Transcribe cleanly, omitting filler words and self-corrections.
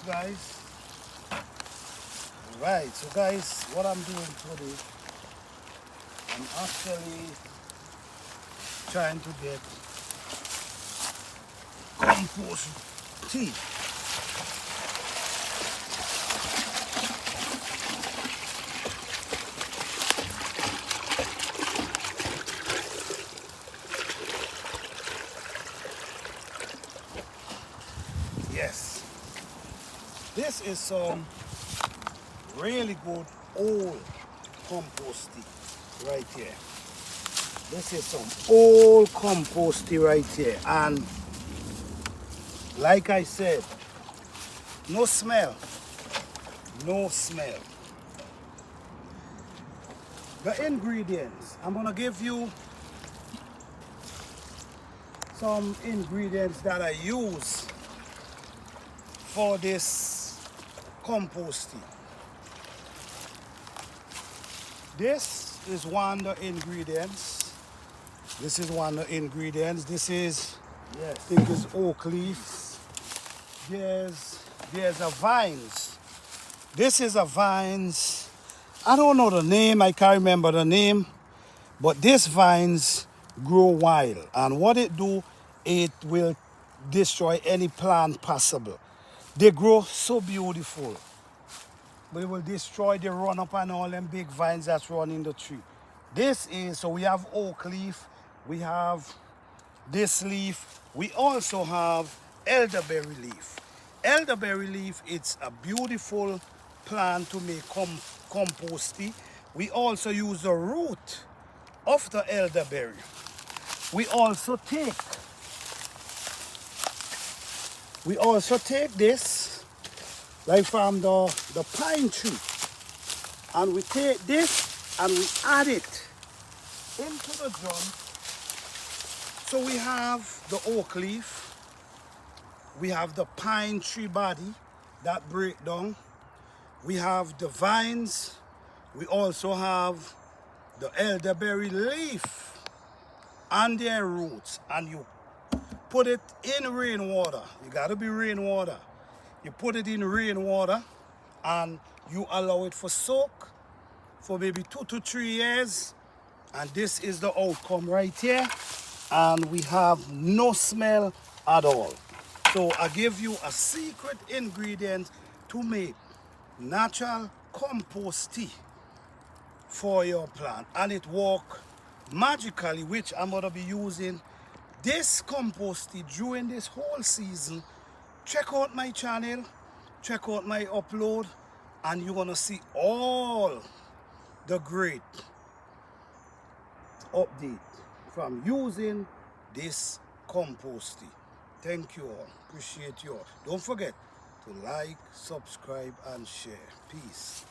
guys. Alright, so guys, what I'm doing today, I'm actually trying to get compost tea. Yes, this is some really good old compost tea right here. This is some old compost tea right here, and like I said, no smell, no smell. The ingredients, I'm gonna give you some ingredients that I use for this compost tea. This is one of the ingredients. This is one of the ingredients. This is, I think it's oak leaves. There's a vines. This is a vines. I don't know the name, I can't remember the name, but this vines grow wild, and what it do, it will destroy any plant possible. They grow so beautiful. They will destroy the run up and all them big vines that's running the tree. This is, so we have oak leaf, we have this leaf, we also have elderberry leaf. Elderberry leaf, it's a beautiful plant to make compost tea. We also use the root of the elderberry. We also take this, like from the pine tree, and we take this and we add it into the drum. So we have the oak leaf, we have the pine tree body that break down, we have the vines, we also have the elderberry leaf and their roots, and you put it in rainwater. You gotta be rainwater. You put it in rainwater and you allow it for soak for maybe 2 to 3 years, and this is the outcome right here, and we have no smell at all. So I give you a secret ingredient to make natural compost tea for your plant, and it work magically, which I'm gonna be using this compost tea during this whole season. Check out my channel, check out my upload, and you're gonna see all the great update from using this compost tea. Thank you all, appreciate you all. Don't forget to like, subscribe, and share. Peace.